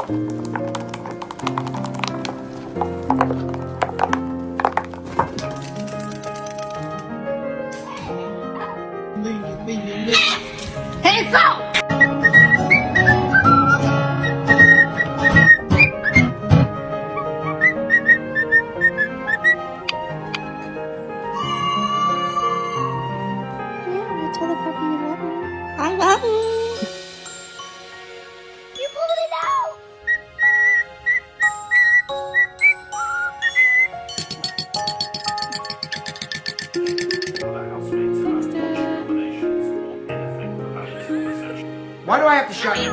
Hands up! Yeah, tell the puppy you love him. I love him. You pulled it out! Why do I have to shut you?